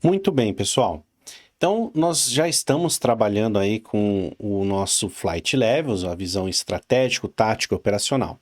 Muito bem, pessoal. Então, nós já estamos trabalhando aí com o nosso Flight Levels, a visão estratégico, tático e operacional.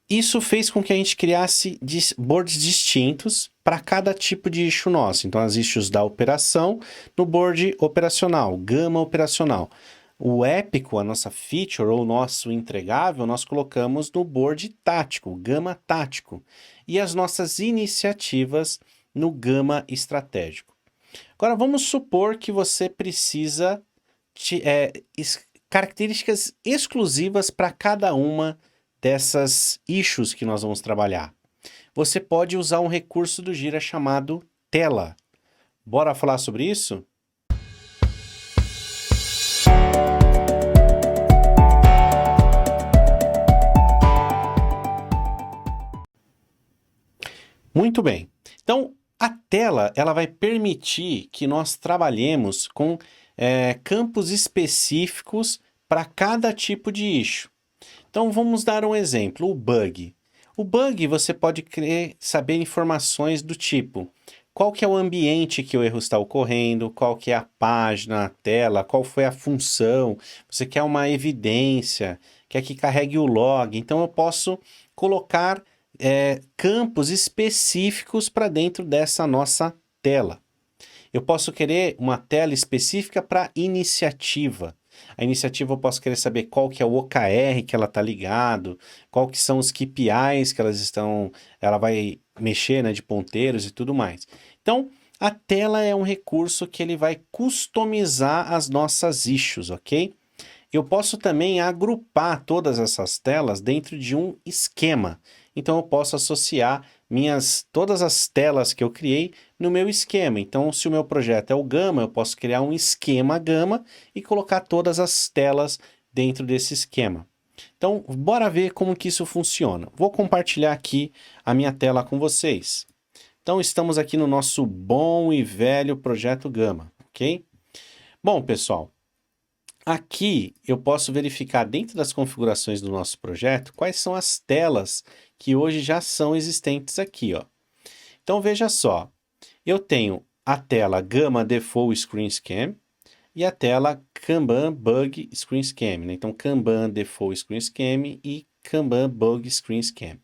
Isso fez com que a gente criasse boards distintos para cada tipo de issue nosso. Então, as issues da operação no board operacional, gama operacional. O épico, a nossa feature ou o nosso entregável, nós colocamos no board tático, gama tático. E as nossas iniciativas no gama estratégico. Agora, vamos supor que você precisa de características exclusivas para cada uma dessas issues que nós vamos trabalhar. Você pode usar um recurso do Gira chamado tela. Bora falar sobre isso? Muito bem. Então, a tela ela vai permitir que nós trabalhemos com campos específicos para cada tipo de issue. Então, vamos dar um exemplo, o bug. O bug, você pode querer saber informações do tipo, qual que é o ambiente que o erro está ocorrendo, qual que é a página, a tela, qual foi a função, você quer uma evidência, quer que carregue o log. Então, eu posso colocar campos específicos para dentro dessa nossa tela. Eu posso querer uma tela específica para iniciativa. A iniciativa eu posso querer saber qual que é o OKR que ela está ligado, qual que são os KPIs que ela vai mexer, né, de ponteiros e tudo mais. Então, a tela é um recurso que ele vai customizar as nossas issues, ok? Eu posso também agrupar todas essas telas dentro de um esquema. Então, eu posso associar todas as telas que eu criei no meu esquema. Então, se o meu projeto é o Gama, eu posso criar um esquema Gama e colocar todas as telas dentro desse esquema. Então, bora ver como que isso funciona. Vou compartilhar aqui a minha tela com vocês. Então, estamos aqui no nosso bom e velho projeto Gama, ok? Bom, pessoal, aqui eu posso verificar dentro das configurações do nosso projeto quais são as telas que hoje já são existentes aqui, ó. Então veja só, eu tenho a tela Gama Default Screen Scan e a tela Kanban Bug Screen Scan, né? Então Kanban Default Screen Scan e Kanban Bug Screen Scan.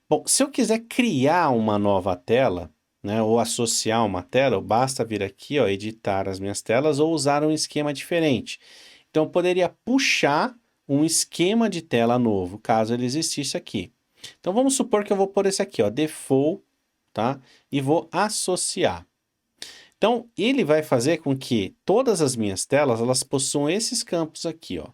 Bom, se eu quiser criar uma nova tela, né, ou associar uma tela, basta vir aqui, ó, editar as minhas telas ou usar um esquema diferente. Então, eu poderia puxar um esquema de tela novo, caso ele existisse aqui. Então, vamos supor que eu vou pôr esse aqui, ó, default, tá? E vou associar. Então, ele vai fazer com que todas as minhas telas, elas possuam esses campos aqui, ó.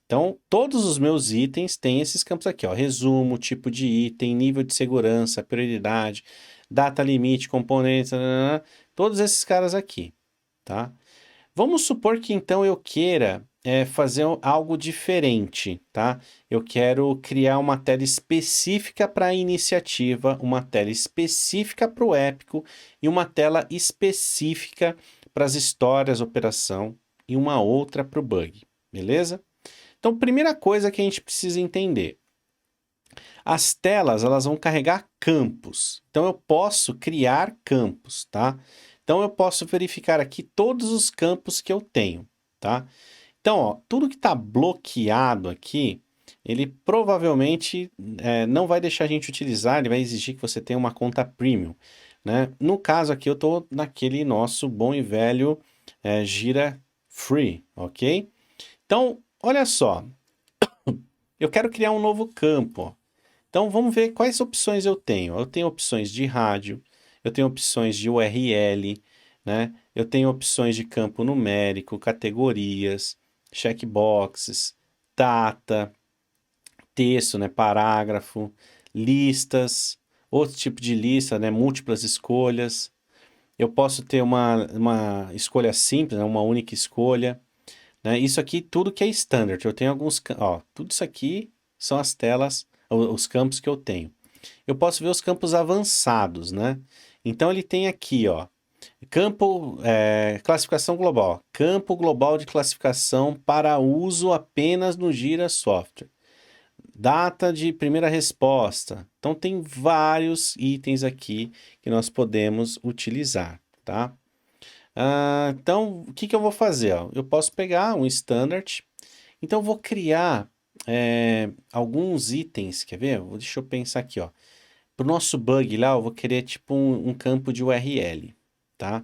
Então, todos os meus itens têm esses campos aqui, ó, resumo, tipo de item, nível de segurança, prioridade, data limite, componentes, todos esses caras aqui, tá? Vamos supor que então eu queira fazer algo diferente, tá? Eu quero criar uma tela específica para a iniciativa, uma tela específica para o épico e uma tela específica para as histórias, operação e uma outra para o bug, beleza? Então, primeira coisa que a gente precisa entender. As telas, elas vão carregar campos. Então, eu posso criar campos, tá? Então, eu posso verificar aqui todos os campos que eu tenho, tá? Então, ó, tudo que está bloqueado aqui, ele provavelmente não vai deixar a gente utilizar, ele vai exigir que você tenha uma conta premium, né? No caso aqui, eu estou naquele nosso bom e velho Gira Free, ok? Então, olha só, eu quero criar um novo campo, ó. Então, vamos ver quais opções eu tenho. Eu tenho opções de rádio, eu tenho opções de URL, né? Eu tenho opções de campo numérico, categorias, checkboxes, data, texto, né? Parágrafo, listas, outro tipo de lista, né? Múltiplas escolhas. Eu posso ter uma escolha simples, né? Uma única escolha, né? Isso aqui tudo que é standard. Eu tenho alguns... Ó, tudo isso aqui são as telas, os campos que eu tenho. Eu posso ver os campos avançados, né? Então, ele tem aqui, ó, campo, classificação global. Campo global de classificação para uso apenas no Gira Software. data de primeira resposta. Então, tem vários itens aqui que nós podemos utilizar, tá? Então, o que que eu vou fazer? Ó? Eu posso pegar um standard, então eu vou criar alguns itens, quer ver? Deixa eu pensar aqui, ó. Para o nosso bug lá, eu vou querer tipo um campo de URL, tá?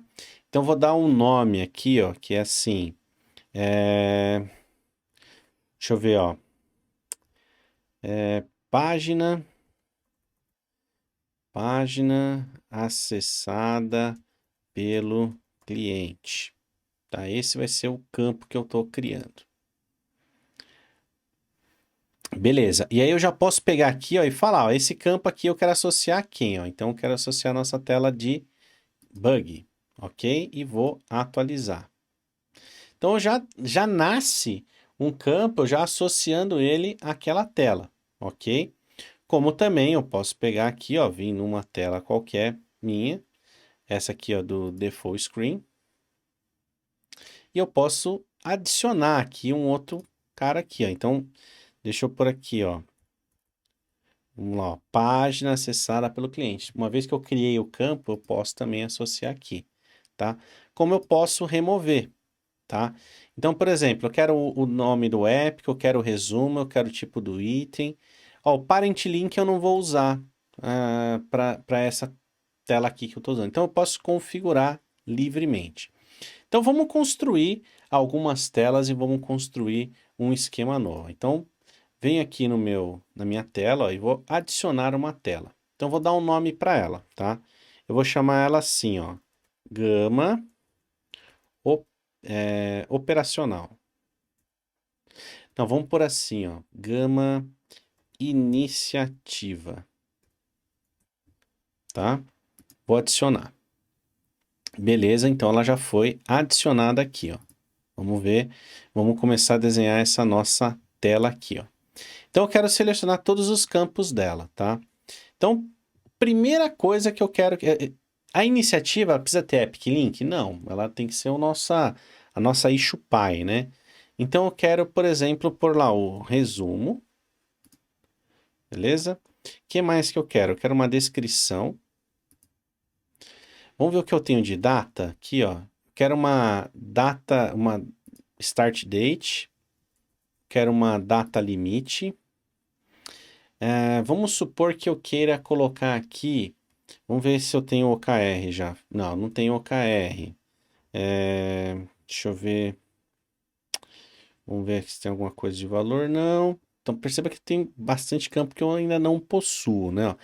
Então, eu vou dar um nome aqui, ó, que é assim, deixa eu ver, ó, página acessada pelo cliente, tá? Esse vai ser o campo que eu estou criando. Beleza, e aí eu já posso pegar aqui, ó, e falar, ó, esse campo aqui eu quero associar a quem, ó? Então eu quero associar a nossa tela de bug, ok? E vou atualizar. Então já nasce um campo já associando ele àquela tela, ok? Como também eu posso pegar aqui, ó, vir numa tela qualquer minha, essa aqui, ó, do default screen, e eu posso adicionar aqui um outro cara aqui, ó. Então, deixa eu pôr aqui, ó. Vamos lá, ó, página acessada pelo cliente. Uma vez que eu criei o campo, eu posso também associar aqui, tá? Como eu posso remover, tá? Então, por exemplo, eu quero o nome do app, eu quero o resumo, eu quero o tipo do item. Ó, o parent link eu não vou usar para essa tela aqui que eu estou usando. Então, eu posso configurar livremente. Então, vamos construir algumas telas e vamos construir um esquema novo. Então, venho aqui na minha tela, ó, e vou adicionar uma tela. Então, vou dar um nome para ela, tá? Eu vou chamar ela assim, ó, gama operacional. Então, vamos por assim, ó, gama iniciativa, tá? Vou adicionar. Beleza, então ela já foi adicionada aqui, ó. Vamos ver, vamos começar a desenhar essa nossa tela aqui, ó. Então eu quero selecionar todos os campos dela, tá? Então, primeira coisa que eu quero... A iniciativa precisa ter Epic Link? Não, ela tem que ser a nossa issue pie, né? Então eu quero, por exemplo, pôr lá o resumo, beleza? O que mais que eu quero? Eu quero uma descrição. Vamos ver o que eu tenho de data aqui, ó. Quero uma data, uma start date. Quero uma data limite. Vamos supor que eu queira colocar aqui. Vamos ver se eu tenho OKR já. Não, não tenho OKR. Deixa eu ver. Vamos ver se tem alguma coisa de valor. Não. Então perceba que tem bastante campo que eu ainda não possuo, né? Ó.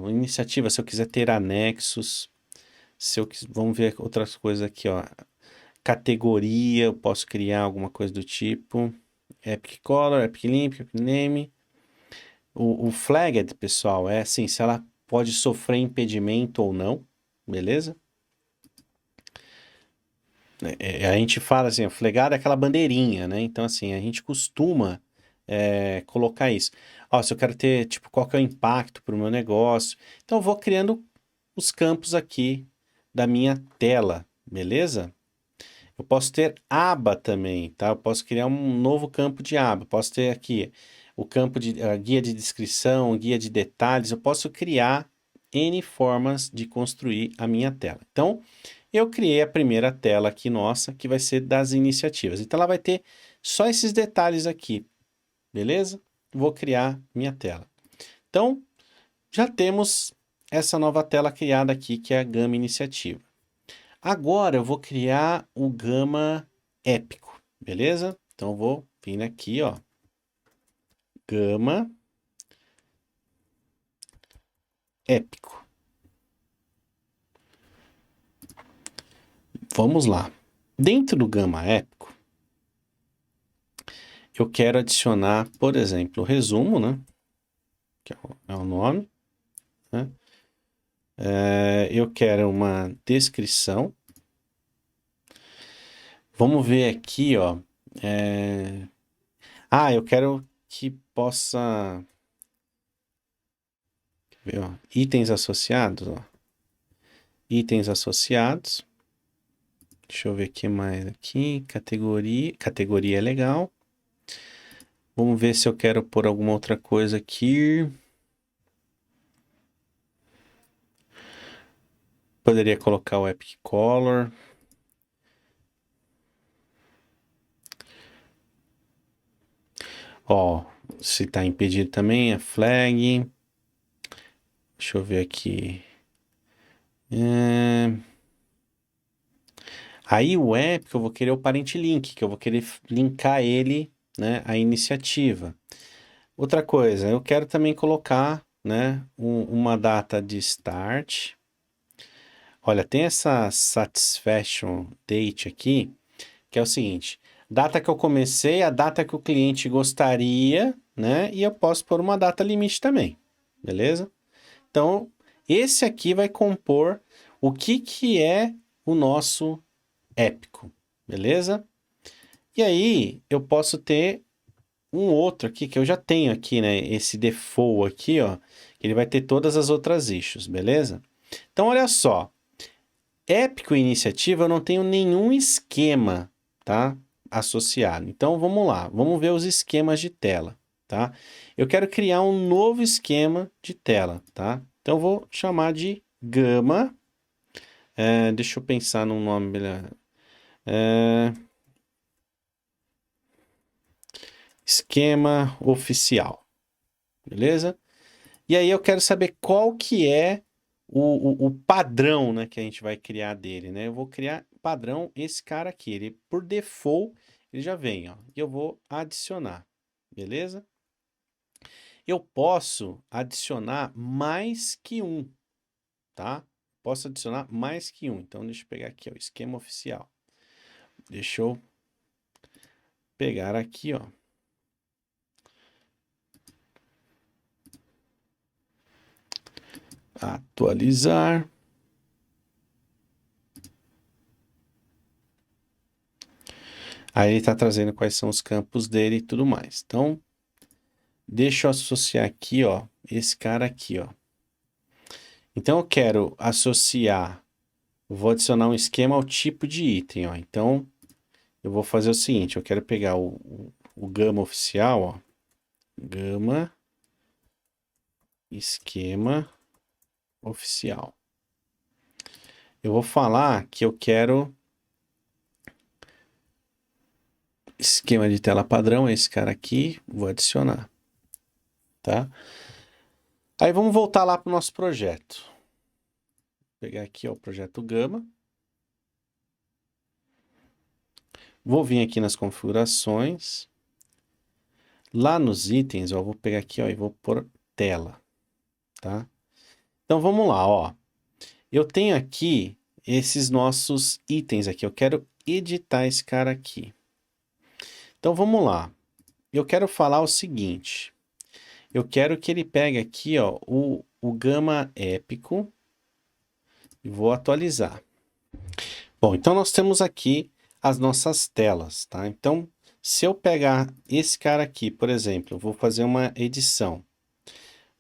Iniciativa, se eu quiser ter anexos. Vamos ver outras coisas aqui, ó. Categoria, eu posso criar alguma coisa do tipo. Epic Color, Epic Link, Epic Name. O flagged, pessoal, é assim, se ela pode sofrer impedimento ou não, beleza? A gente fala assim, flagged é aquela bandeirinha, né? Então, assim, a gente costuma colocar isso. Ó, se eu quero ter, tipo, qual que é o impacto para o meu negócio. Então, eu vou criando os campos aqui da minha tela, beleza? Eu posso ter aba também, tá? Eu posso criar um novo campo de aba. Eu posso ter aqui o campo de guia de descrição, guia de detalhes. Eu posso criar N formas de construir a minha tela. Então, eu criei a primeira tela aqui nossa, que vai ser das iniciativas. Então, ela vai ter só esses detalhes aqui, beleza? Vou criar minha tela. Então, já temos essa nova tela criada aqui, que é a Gama Iniciativa. Agora eu vou criar o Gama Épico, beleza? Então eu vou vir aqui, ó, Gama Épico. Vamos lá. Dentro do Gama Épico, eu quero adicionar, por exemplo, o resumo, né? Que é o nome, né? Eu quero uma descrição. Vamos ver aqui, ó. Eu quero que possa... Quer ver, ó, itens associados, ó. Itens associados. Deixa eu ver o que mais aqui. Categoria. Categoria é legal. Vamos ver se eu quero pôr alguma outra coisa aqui. Poderia colocar o Epic Color. Ó, se tá impedido também, a flag. Deixa eu ver aqui. Aí o Epic eu vou querer o parent link, que eu vou querer linkar ele, né, à iniciativa. Outra coisa, eu quero também colocar, né, uma data de start. Olha, tem essa satisfaction date aqui, que é o seguinte: data que eu comecei, a data que o cliente gostaria, né? E eu posso pôr uma data limite também, beleza? Então, esse aqui vai compor o que é o nosso épico, beleza? E aí, eu posso ter um outro aqui, que eu já tenho aqui, né? Esse default aqui, ó, que ele vai ter todas as outras issues, beleza? Então, olha só. Épico e iniciativa eu não tenho nenhum esquema, tá? Associado. Então vamos lá, vamos ver os esquemas de tela, tá? Eu quero criar um novo esquema de tela, tá? Então eu vou chamar de gama. Deixa eu pensar num nome melhor. Esquema oficial, beleza? E aí eu quero saber qual que é o padrão, né, que a gente vai criar dele, né? Eu vou criar padrão esse cara aqui, ele por default ele já vem, ó, e eu vou adicionar, beleza? Eu posso adicionar mais que um, tá? Posso adicionar mais que um. Então deixa eu pegar aqui, ó, o esquema oficial. Deixa eu pegar aqui, ó. Atualizar. Aí ele está trazendo quais são os campos dele e tudo mais. Então, deixa eu associar aqui, ó, esse cara aqui, ó. Então, eu quero associar, vou adicionar um esquema ao tipo de item, ó. Então, eu vou fazer o seguinte, eu quero pegar o gama oficial, ó. Gama, esquema oficial. Eu vou falar que eu quero esquema de tela padrão, esse cara aqui, vou adicionar, tá? Aí vamos voltar lá para o nosso projeto. Vou pegar aqui ó, o projeto Gama. Vou vir aqui nas configurações. Lá nos itens, ó, vou pegar aqui ó, e vou pôr tela, tá? Então vamos lá, ó. Eu tenho aqui esses nossos itens aqui. Eu quero editar esse cara aqui. Então vamos lá. Eu quero falar o seguinte. Eu quero que ele pegue aqui ó, o gama épico e vou atualizar. Bom, então nós temos aqui as nossas telas, tá? Então, se eu pegar esse cara aqui, por exemplo, eu vou fazer uma edição,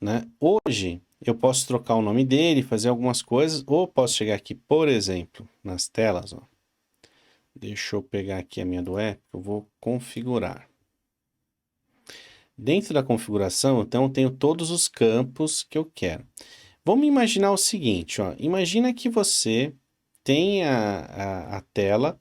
né? Hoje, eu posso trocar o nome dele, fazer algumas coisas, ou posso chegar aqui, por exemplo, nas telas, ó. Deixa eu pegar aqui a minha do app, eu vou configurar. Dentro da configuração, então, eu tenho todos os campos que eu quero. Vamos imaginar o seguinte, ó. Imagina que você tem a tela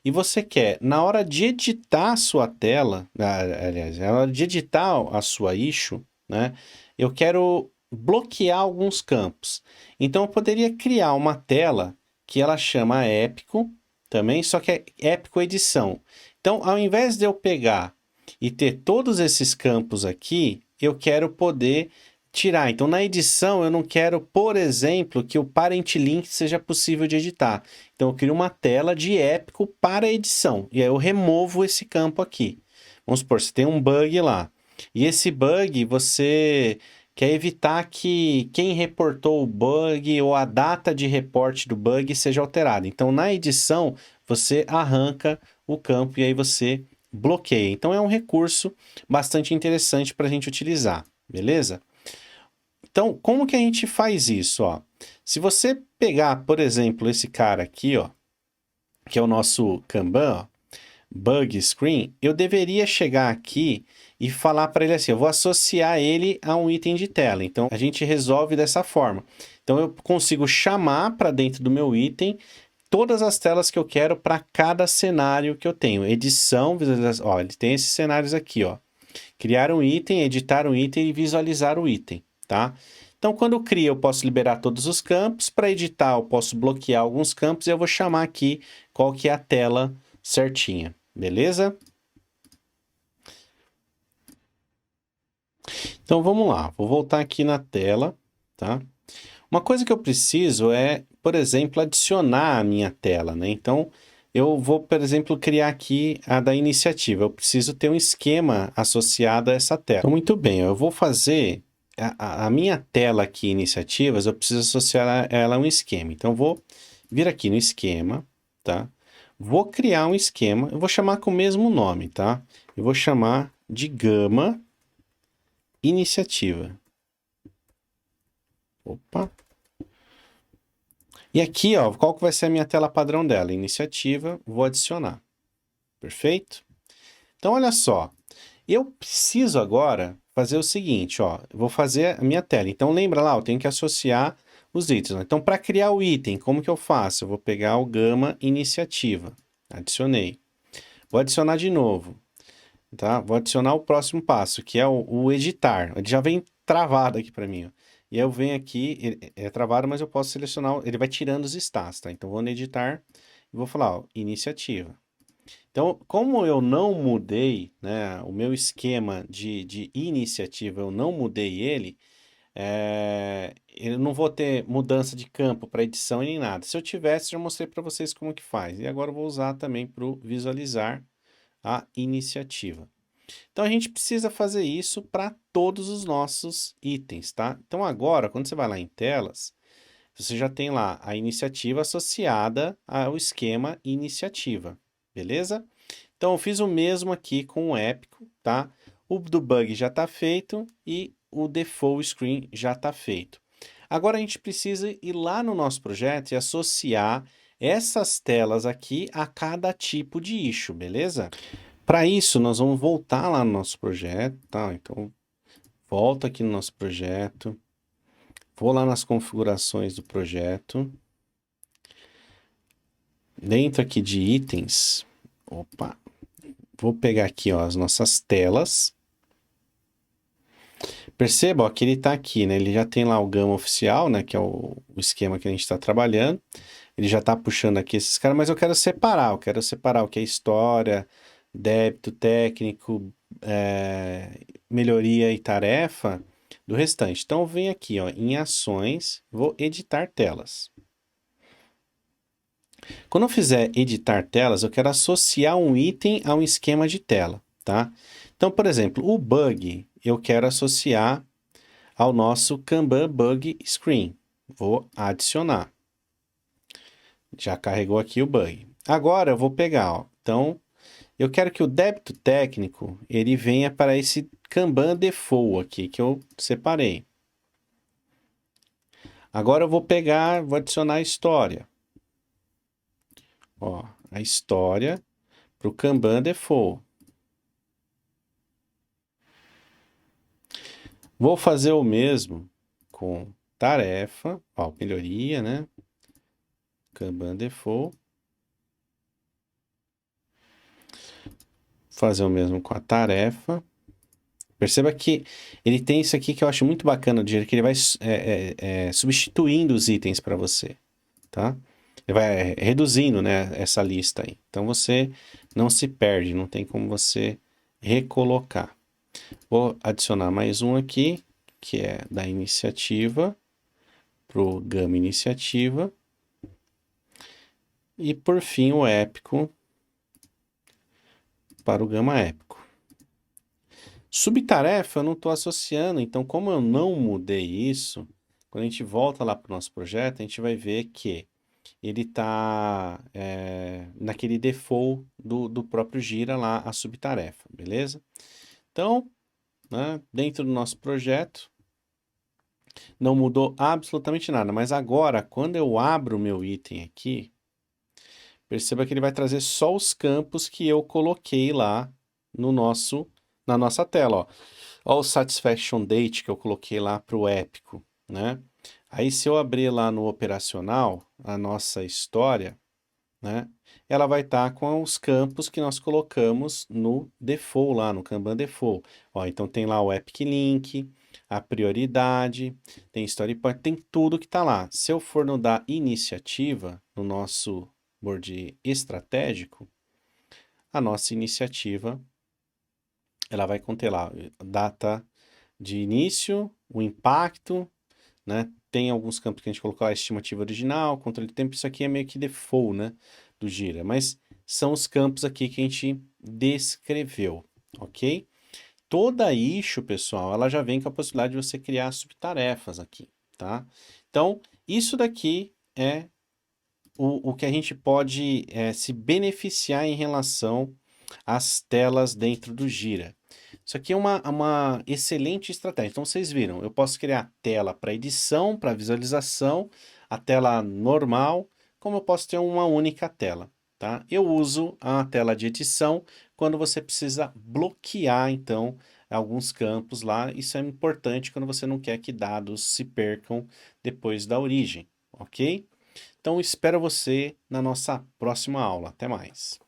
e você quer, na hora de editar a sua tela, aliás, na hora de editar a sua issue, né? Eu quero bloquear alguns campos. Então, eu poderia criar uma tela que ela chama Épico também, só que é Épico Edição. Então, ao invés de eu pegar e ter todos esses campos aqui, eu quero poder tirar. Então, na edição, eu não quero, por exemplo, que o parent link seja possível de editar. Então, eu crio uma tela de épico para edição. E aí eu removo esse campo aqui. Vamos supor, você tem um bug lá. E esse bug, você quer evitar que quem reportou o bug ou a data de reporte do bug seja alterada. Então, na edição, você arranca o campo e aí você bloqueia. Então, é um recurso bastante interessante para a gente utilizar, beleza? Então, como que a gente faz isso, ó? Se você pegar, por exemplo, esse cara aqui, ó, que é o nosso Kanban, ó, Bug Screen, eu deveria chegar aqui e falar para ele assim, eu vou associar ele a um item de tela. Então, a gente resolve dessa forma. Então, eu consigo chamar para dentro do meu item todas as telas que eu quero para cada cenário que eu tenho. Edição, visualização. Ó, ele tem esses cenários aqui, ó. Criar um item, editar um item e visualizar o item, tá? Então, quando eu crio, eu posso liberar todos os campos. Para editar, eu posso bloquear alguns campos e eu vou chamar aqui qual que é a tela certinha, beleza? Então, vamos lá. Vou voltar aqui na tela, tá? Uma coisa que eu preciso é, por exemplo, adicionar a minha tela, né? Então, eu vou, por exemplo, criar aqui a da iniciativa. Eu preciso ter um esquema associado a essa tela. Então, muito bem, eu vou fazer a minha tela aqui, iniciativas, eu preciso associar ela a um esquema. Então, eu vou vir aqui no esquema, tá? Vou criar um esquema, eu vou chamar com o mesmo nome, tá? Eu vou chamar de gama iniciativa. Opa! E aqui, ó, qual que vai ser a minha tela padrão dela? Iniciativa, vou adicionar. Perfeito? Então, olha só. Eu preciso agora fazer o seguinte, ó. Eu vou fazer a minha tela. Então, lembra lá, eu tenho que associar os itens. Então, para criar o item, como que eu faço? Eu vou pegar o gama iniciativa. Adicionei. Vou adicionar de novo. Tá? Vou adicionar o próximo passo, que é o editar. Ele já vem travado aqui para mim, ó. E eu venho aqui, é travado, mas eu posso selecionar, ele vai tirando os stats, tá? Então, vou no editar e vou falar, ó, iniciativa. Então, como eu não mudei, né, o meu esquema de iniciativa, eu não mudei ele, eu não vou ter mudança de campo para edição e nem nada. Se eu tivesse, já mostrei para vocês como que faz. E agora eu vou usar também para visualizar a iniciativa. Então, a gente precisa fazer isso para todos os nossos itens, tá? Então, agora, quando você vai lá em telas, você já tem lá a iniciativa associada ao esquema iniciativa, beleza? Então, eu fiz o mesmo aqui com o épico, tá? O do bug já está feito e o default screen já está feito. Agora, a gente precisa ir lá no nosso projeto e associar essas telas aqui a cada tipo de issue, beleza? Para isso, nós vamos voltar lá no nosso projeto, tá? Então, volta aqui no nosso projeto, vou lá nas configurações do projeto, dentro aqui de itens, opa, vou pegar aqui, ó, as nossas telas. Perceba, ó, que ele está aqui, né? Ele já tem lá o gama oficial, né? Que é o esquema que a gente está trabalhando. Ele já está puxando aqui esses caras, mas eu quero separar o que é história, débito técnico, melhoria e tarefa do restante. Então, eu venho aqui, ó, em ações, vou editar telas. Quando eu fizer editar telas, eu quero associar um item a um esquema de tela, tá? Então, por exemplo, o bug eu quero associar ao nosso Kanban Bug Screen. Vou adicionar. Já carregou aqui o bug. Agora eu vou pegar, ó. Então, eu quero que o débito técnico ele venha para esse Kanban Default aqui que eu separei. Agora eu vou pegar, vou adicionar a história. Ó, a história para o Kanban Default. Vou fazer o mesmo com tarefa, ó, melhoria, né? Kanban Default. Fazer o mesmo com a tarefa. Perceba que ele tem isso aqui que eu acho muito bacana, do jeito que ele vai substituindo os itens para você, tá? Ele vai reduzindo, né, essa lista aí. Então você não se perde, não tem como você recolocar. Vou adicionar mais um aqui, que é da iniciativa, pro gama iniciativa. E por fim o épico para o gama épico. Subtarefa eu não estou associando, então como eu não mudei isso, quando a gente volta lá para o nosso projeto, a gente vai ver que ele está naquele default do próprio Gira lá, a subtarefa, beleza? Então, né, dentro do nosso projeto, não mudou absolutamente nada, mas agora, quando eu abro o meu item aqui, perceba que ele vai trazer só os campos que eu coloquei lá no nosso na nossa tela, ó. Ó o satisfaction date que eu coloquei lá para o épico, né? Aí se eu abrir lá no operacional, a nossa história, né? Ela vai estar com os campos que nós colocamos no default lá, no Kanban default. Ó, então tem lá o Epic Link, a prioridade, tem Story Point, tem tudo que está lá. Se eu for no da iniciativa, no nosso board estratégico, a nossa iniciativa, ela vai conter lá a data de início, o impacto, né? Tem alguns campos que a gente colocou a estimativa original, controle de tempo, isso aqui é meio que default, né, do Gira, mas são os campos aqui que a gente descreveu, ok? Toda issue, pessoal, ela já vem com a possibilidade de você criar subtarefas aqui, tá? Então, isso daqui é o que a gente pode se beneficiar em relação às telas dentro do Gira. Isso aqui é uma excelente estratégia. Então, vocês viram, eu posso criar tela para edição, para visualização, a tela normal, como eu posso ter uma única tela, tá? Eu uso a tela de edição quando você precisa bloquear, então, alguns campos lá. Isso é importante quando você não quer que dados se percam depois da origem, ok? Então, espero você na nossa próxima aula. Até mais!